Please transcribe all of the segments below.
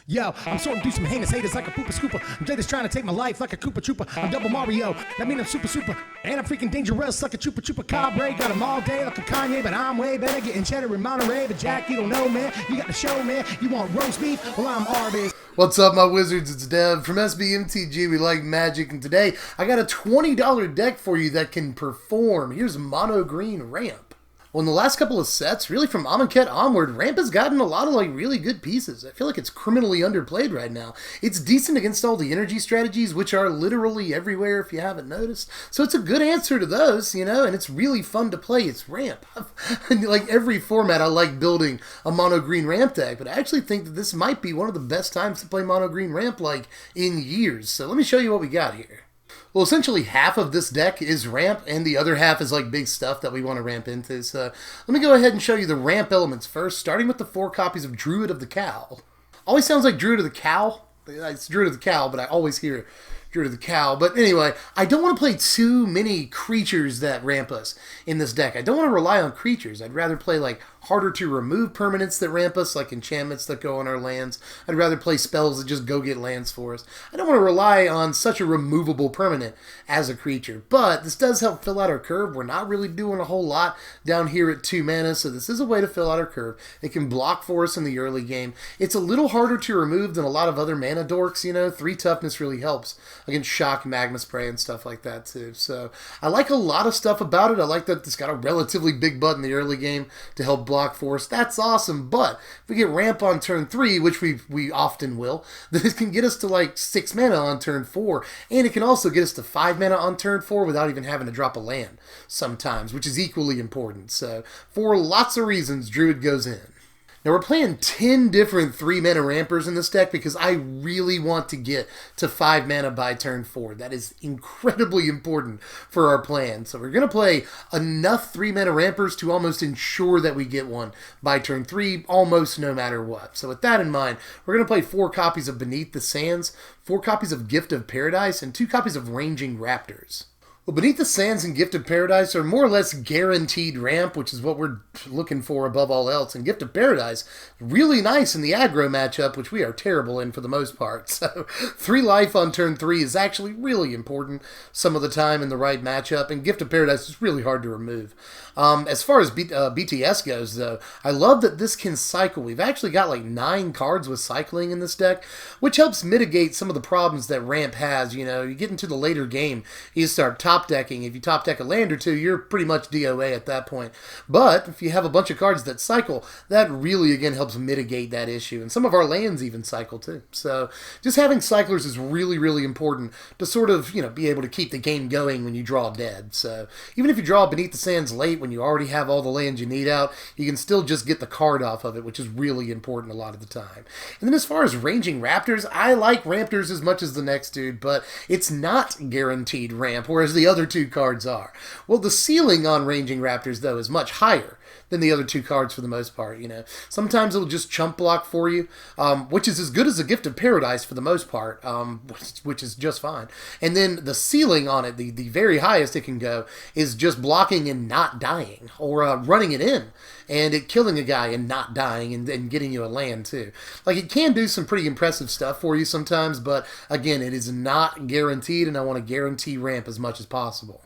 Yo, I'm sorting through some heinous haters like a pooper scooper. Jada's trying to take my life like a Koopa Trooper. I'm Double Mario, that mean I'm super. And I'm freaking dangerous like a Chupa Cabre. Got them all day like a Kanye, but I'm way better getting cheddar in Monterey. But Jack, you don't know, man. You got the show, man. You want roast beef? Well, I'm Arby's. What's up, my wizards? It's Dev from Mtg. We like magic, and today I got a $20 deck for you that can perform. Here's Mono Green Ramp. Well, in the last couple of sets, really from Amonkhet onward, Ramp has gotten a lot of really good pieces. I feel like it's criminally underplayed right now. It's decent against all the energy strategies, which are literally everywhere if you haven't noticed. So it's a good answer to those, you know, and it's really fun to play. It's Ramp. Like every format, I like building a Mono Green Ramp deck, but I actually think that this might be one of the best times to play Mono Green Ramp in years. So let me show you what we got here. Well, essentially half of this deck is ramp, and the other half is big stuff that we want to ramp into. So let me go ahead and show you the ramp elements first, starting with the 4 copies of Druid of the Cow. Always sounds like Druid of the Cow. It's Druid of the Cow, but I always hear Druid of the Cow. But anyway, I don't want to play too many creatures that ramp us in this deck. I don't want to rely on creatures. I'd rather play harder to remove permanents that ramp us, like enchantments that go on our lands. I'd rather play spells that just go get lands for us. I don't want to rely on such a removable permanent as a creature, but this does help fill out our curve. We're not really doing a whole lot down here at 2 mana, so this is a way to fill out our curve. It can block for us in the early game. It's a little harder to remove than a lot of other mana dorks, you know. 3 toughness really helps against shock, magma spray, and stuff like that too. So I like a lot of stuff about it. I like that it's got a relatively big butt in the early game to help block for us. That's awesome, but if we get ramp on turn 3, which we often will, then it can get us to 6 mana on turn 4, and it can also get us to 5 mana on turn 4 without even having to drop a land sometimes, which is equally important. So for lots of reasons, Druid goes in. Now we're playing 10 different 3 mana rampers in this deck because I really want to get to 5 mana by turn 4. That is incredibly important for our plan. So we're going to play enough 3 mana rampers to almost ensure that we get one by turn 3, almost no matter what. So with that in mind, we're going to play 4 copies of Beneath the Sands, 4 copies of Gift of Paradise, and 2 copies of Ranging Raptors. Well, Beneath the Sands and Gift of Paradise are more or less guaranteed ramp, which is what we're looking for above all else. And Gift of Paradise, really nice in the aggro matchup, which we are terrible in for the most part. So 3 life on turn 3 is actually really important some of the time in the right matchup, and Gift of Paradise is really hard to remove. As far as BTS goes, though, I love that this can cycle. We've actually got 9 cards with cycling in this deck, which helps mitigate some of the problems that ramp has. You know, you get into the later game, you start top decking. If you top deck a land or 2, you're pretty much DOA at that point. But if you have a bunch of cards that cycle, that really again helps mitigate that issue. And some of our lands even cycle too. So just having cyclers is really important to sort of, be able to keep the game going when you draw dead. So even if you draw Beneath the Sands late when you already have all the lands you need out, you can still just get the card off of it, which is really important a lot of the time. And then as far as Ranging Raptors, I like Raptors as much as the next dude, but it's not guaranteed ramp, whereas the other 2 cards are. Well, the ceiling on Ranging Raptors, though, is much higher than the other 2 cards for the most part, Sometimes it'll just chump block for you, which is as good as a Gift of Paradise for the most part, which is just fine. And then the ceiling on it, the very highest it can go, is just blocking and not dying, or running it in and it killing a guy and not dying and getting you a land too. It can do some pretty impressive stuff for you sometimes, but again, it is not guaranteed, and I want to guarantee ramp as much as possible.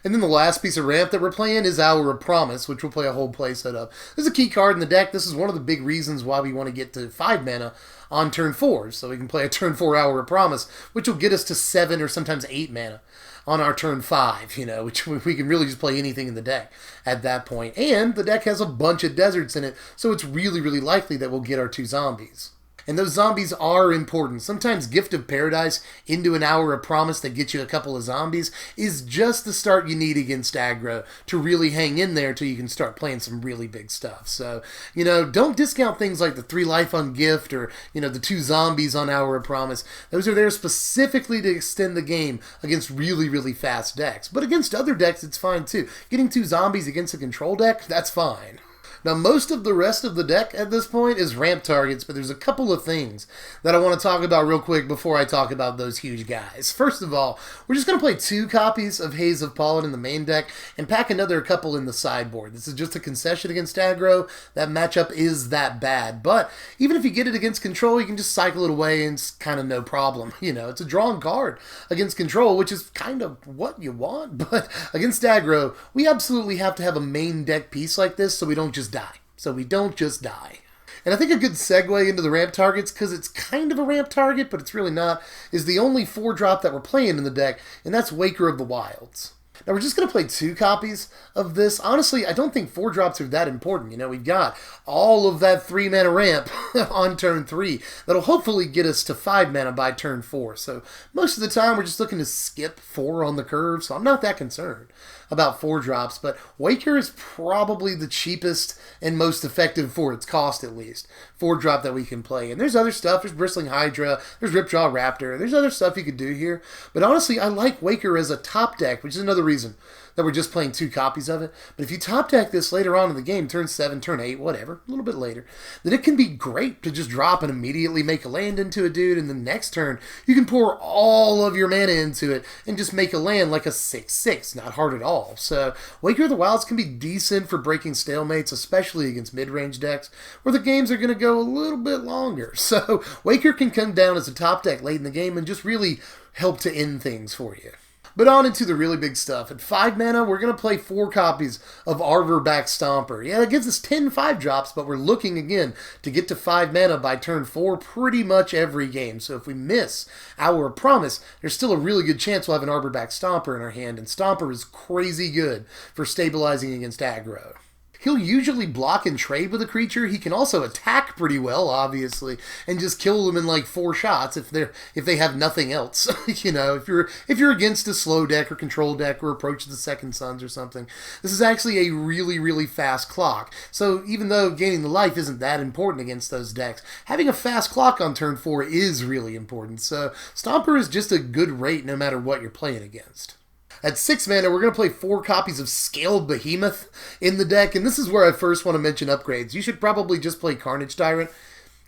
And then the last piece of ramp that we're playing is Hour of Promise, which we'll play a whole play set of. This is a key card in the deck. This is one of the big reasons why we want to get to 5 mana on turn 4, so we can play a turn 4 Hour of Promise, which will get us to 7 or sometimes 8 mana on our turn 5, which we can really just play anything in the deck at that point. And the deck has a bunch of deserts in it, so it's really likely that we'll get our 2 zombies. And those zombies are important. Sometimes Gift of Paradise into an Hour of Promise that gets you a couple of zombies is just the start you need against aggro to really hang in there till you can start playing some really big stuff. So, don't discount things like the 3 life on Gift or, the 2 zombies on Hour of Promise. Those are there specifically to extend the game against really fast decks. But against other decks, it's fine too. Getting 2 zombies against a control deck, that's fine. Now, most of the rest of the deck at this point is ramp targets, but there's a couple of things that I want to talk about real quick before I talk about those huge guys. First of all, we're just going to play 2 copies of Haze of Pollen in the main deck and pack another couple in the sideboard. This is just a concession against aggro. That matchup is that bad, but even if you get it against control, you can just cycle it away and it's kind of no problem. You know, it's a drawn card against control, which is kind of what you want, but against aggro, we absolutely have to have a main deck piece like this so we don't just die. And I think a good segue into the ramp targets, because it's kind of a ramp target, but it's really not, is the only 4-drop that we're playing in the deck, and that's Waker of the Wilds. Now, we're just going to play 2 copies of this. Honestly, I don't think 4-drops are that important. You know, we've got all of that 3-mana ramp on turn 3. That'll hopefully get us to 5 mana by turn 4. So most of the time, we're just looking to skip 4 on the curve, so I'm not that concerned about 4-drops. But Waker is probably the cheapest and most effective for its cost, at least. 4-drop that we can play. And there's other stuff. There's Bristling Hydra. There's Ripjaw Raptor. There's other stuff you could do here. But honestly, I like Waker as a top deck, which is another reason that we're just playing 2 copies of it. But if you top deck this later on in the game, turn 7, turn 8, whatever, a little bit later, then it can be great to just drop and immediately make a land into a dude, and the next turn, you can pour all of your mana into it and just make a land like a 6/6. Not hard at all. So Waker of the Wilds can be decent for breaking stalemates, especially against mid-range decks, where the games are going to go a little bit longer. So Waker can come down as a top deck late in the game and just really help to end things for you. But on into the really big stuff. At 5 mana, we're going to play 4 copies of our verbeck Stomper. Yeah, that gives us 10 5-drops, but we're looking again to get to 5 mana by turn 4 pretty much every game. So if we miss our promise, there's still a really good chance we'll have an Arborback Stomper in our hand, and Stomper is crazy good for stabilizing against aggro. He'll usually block and trade with a creature. He can also attack pretty well, obviously, and just kill them in like 4 shots if they have nothing else. You know, if you're against a slow deck or control deck or Approach of the Second Sons or something, this is actually a really, really fast clock. So even though gaining the life isn't that important against those decks, having a fast clock on turn 4 is really important. So Stomper is just a good rate no matter what you're playing against. At 6 mana, we're going to play 4 copies of Scaled Behemoth in the deck, and this is where I first want to mention upgrades. You should probably just play Carnage Tyrant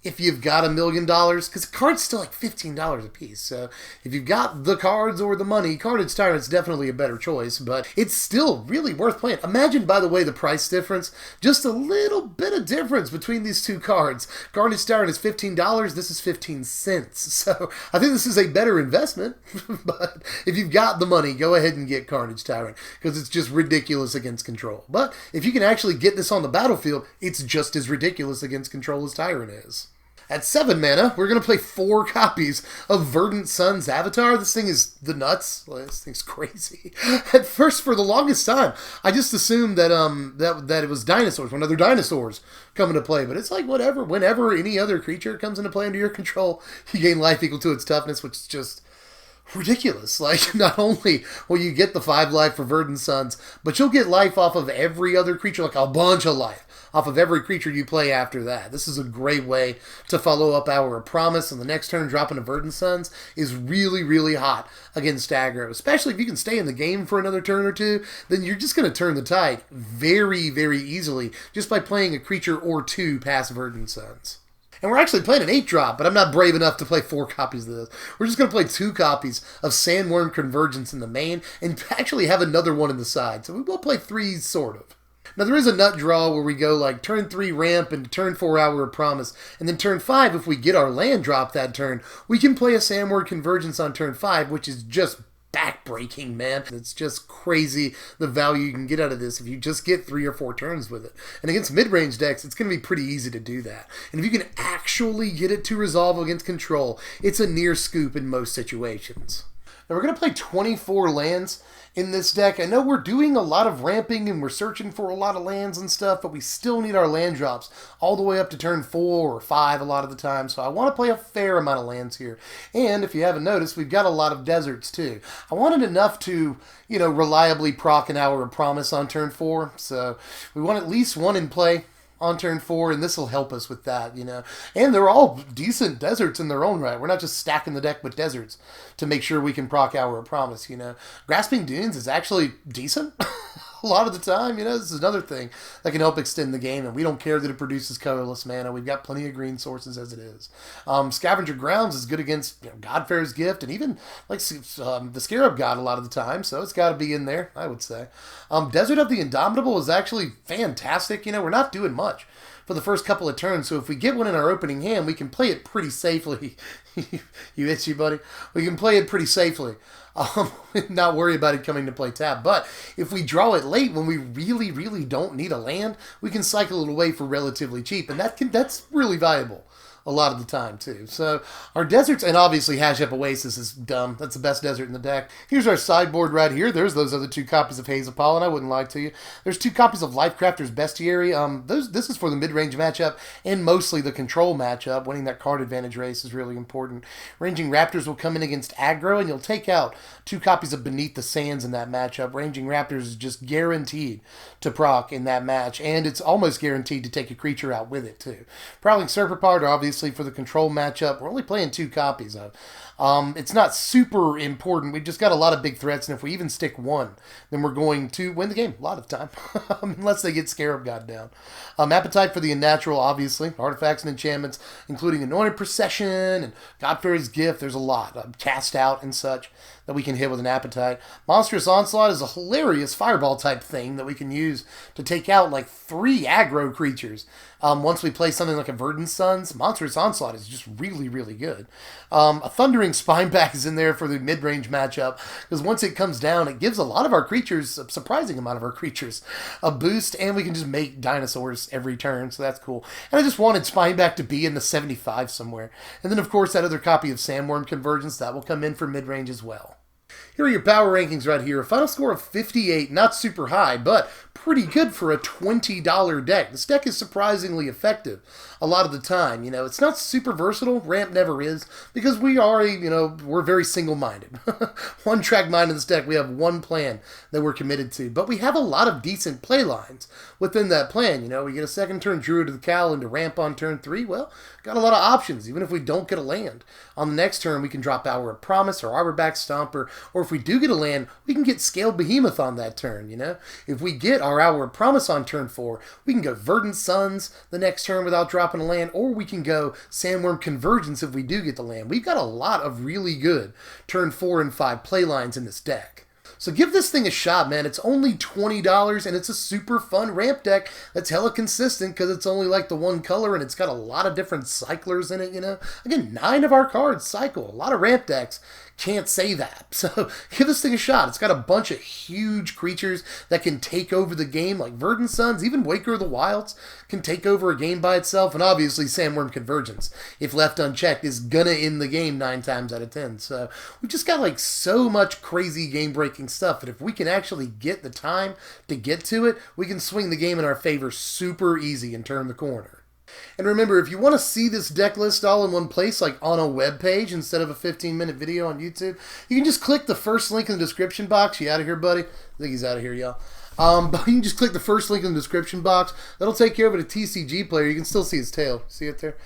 if you've got $1 million, because the card's still like $15 a piece. So if you've got the cards or the money, Carnage Tyrant's definitely a better choice, but it's still really worth playing. Imagine, by the way, the price difference. Just a little bit of difference between these 2 cards. Carnage Tyrant is $15, this is 15 cents. So I think this is a better investment, but if you've got the money, go ahead and get Carnage Tyrant, because it's just ridiculous against control. But if you can actually get this on the battlefield, it's just as ridiculous against control as Tyrant is. At 7 mana, we're going to play 4 copies of Verdant Sun's Avatar. This thing is the nuts. This thing's crazy. At first, for the longest time, I just assumed that that it was dinosaurs, when other dinosaurs come into play. But it's like, whatever. Whenever any other creature comes into play under your control, you gain life equal to its toughness, which is just ridiculous. Like, not only will you get the 5 life for Verdant Suns, but you'll get life off of every other creature, like a bunch of life off of every creature you play after that. This is a great way to follow up our promise, and the next turn dropping a Verdant Suns is really, really hot against aggro. Especially if you can stay in the game for another turn or 2, then you're just going to turn the tide very, very easily just by playing a creature or 2 past Verdant Suns. And we're actually playing an 8-drop, but I'm not brave enough to play 4 copies of this. We're just going to play 2 copies of Sandwurm Convergence in the main, and actually have another one in the side. So we will play 3, sort of. Now, there is a nut draw where we go like turn 3 ramp and turn 4 Hour of Promise, and then turn 5, if we get our land drop that turn, we can play a Sandwurm Convergence on turn 5, which is just backbreaking, man. It's just crazy the value you can get out of this if you just get 3 or 4 turns with it. And against mid-range decks, it's going to be pretty easy to do that. And if you can actually get it to resolve against control, it's a near scoop in most situations. Now, we're going to play 24 lands in this deck. I know we're doing a lot of ramping and we're searching for a lot of lands and stuff, but we still need our land drops all the way up to turn 4 or 5 a lot of the time. So I want to play a fair amount of lands here. And if you haven't noticed, we've got a lot of deserts too. I wanted enough to, reliably proc an Hour of Promise on turn 4. So we want at least 1 in play on turn 4, and this will help us with that, And they're all decent deserts in their own right. We're not just stacking the deck with deserts to make sure we can proc Hour of Promise, Grasping Dunes is actually decent. a lot of the time, this is another thing that can help extend the game, and we don't care that it produces colorless mana. We've got plenty of green sources as it is. Scavenger Grounds is good against Godfair's Gift, and even like the Scarab God a lot of the time, so it's got to be in there, I would say. Desert of the Indomitable is actually fantastic. We're not doing much for the first couple of turns, so if we get one in our opening hand, we can play it pretty safely. You itchy, buddy? We can play it pretty safely. Not worry about it coming to play tap. But if we draw it late when we really, really don't need a land, we can cycle it away for relatively cheap, and that's really valuable a lot of the time too. So our deserts, and obviously Hash Up Oasis is dumb. That's the best desert in the deck. Here's our sideboard right here. There's those other 2 copies of Haze of Pollen. I wouldn't lie to you. There's 2 copies of Lifecrafter's Bestiary. This is for the mid-range matchup and mostly the control matchup. Winning that card advantage race is really important. Ranging Raptors will come in against aggro, and you'll take out 2 copies of Beneath the Sands in that matchup. Ranging Raptors is just guaranteed to proc in that match, and it's almost guaranteed to take a creature out with it too. Prowling Serpapard, obviously, for the control matchup. We're only playing 2 copies of. It's not super important. We've just got a lot of big threats, and if we even stick 1, then we're going to win the game a lot of the time, unless they get Scarab God down. Appetite for the Unnatural, obviously. Artifacts and enchantments, including Anointed Procession and Godfair's Gift. There's a lot. Cast Out and such that we can hit with an Appetite. Monstrous Onslaught is a hilarious fireball type thing that we can use to take out like 3 aggro creatures. Once we play something like a Verdant Suns, Monstrous Onslaught is just really, really good. A Thundering Spineback is in there for the mid-range matchup, because once it comes down, it gives a lot of our creatures, a surprising amount of our creatures, a boost, and we can just make dinosaurs every turn, so that's cool. And I just wanted Spineback to be in the 75 somewhere. And then, of course, that other copy of Sandwurm Convergence, that will come in for mid-range as well. Here are your power rankings right here. A final score of 58, not super high, but pretty good for a $20 deck. This deck is surprisingly effective a lot of the time. It's not super versatile. Ramp never is, because we are we're very single-minded. One-track mind in this deck. We have one plan that we're committed to, but we have a lot of decent play lines within that plan. We get a second turn Druid of the Cowl into ramp on turn 3. Well, got a lot of options. Even if we don't get a land on the next turn, we can drop Hour of Promise or Arborback Stomper, or if we do get a land, we can get Scaled Behemoth on that turn. If we get our Hour of Promise on turn 4, we can go Verdant Suns the next turn without dropping a land, or we can go Sandworm Convergence if we do get the land. We've got a lot of really good turn 4 and 5 play lines in this deck. So give this thing a shot, man. It's only $20, and it's a super fun ramp deck that's hella consistent because it's only like the one color, and it's got a lot of different cyclers in it, Again, 9 of our cards cycle. A lot of ramp decks can't say that. So give this thing a shot. It's got a bunch of huge creatures that can take over the game, like Verdant Suns, even Waker of the Wilds can take over a game by itself, and obviously Sandworm Convergence, if left unchecked, is gonna end the game 9 times out of 10. So we've just got like so much crazy game-breaking stuff that if we can actually get the time to get to it, we can swing the game in our favor super easy and turn the corner. And remember, if you want to see this deck list all in one place, like on a web page instead of a 15-minute video on YouTube, you can just click the first link in the description box. You out of here, buddy? I think he's out of here, y'all. But you can just click the first link in the description box. That'll take you over to TCG Player. You can still see his tail. See it there?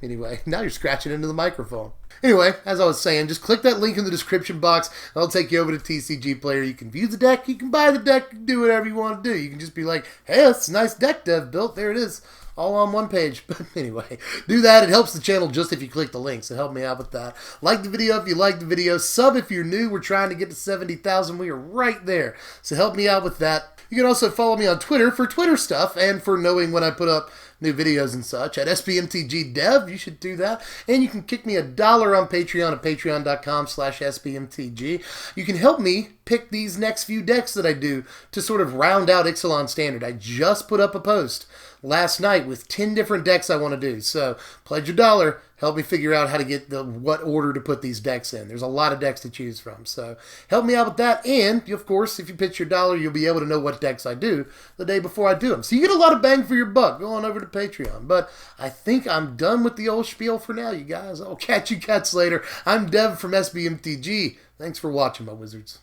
Anyway, now you're scratching into the microphone. Anyway, as I was saying, just click that link in the description box. That'll take you over to TCG Player. You can view the deck. You can buy the deck. You can do whatever you want to do. You can just be like, hey, that's a nice deck Dev built. There it is. All on one page. But anyway, do that. It helps the channel just if you click the links. So help me out with that. Like the video if you like the video. Sub if you're new. We're trying to get to 70,000. We are right there. So help me out with that. You can also follow me on Twitter for Twitter stuff and for knowing when I put up new videos and such at SBMTG Dev. You should do that. And you can kick me $1 on Patreon at patreon.com/SBMTG. You can help me pick these next few decks that I do to sort of round out Ixalan Standard. I just put up a post last night with 10 different decks I want to do. So pledge $1. Help me figure out how to get what order to put these decks in. There's a lot of decks to choose from. So help me out with that. And, of course, if you pitch your $1, you'll be able to know what decks I do the day before I do them. So you get a lot of bang for your buck. Go on over to Patreon. But I think I'm done with the old spiel for now, you guys. I'll catch you cats later. I'm Dev from SBMTG. Thanks for watching, my wizards.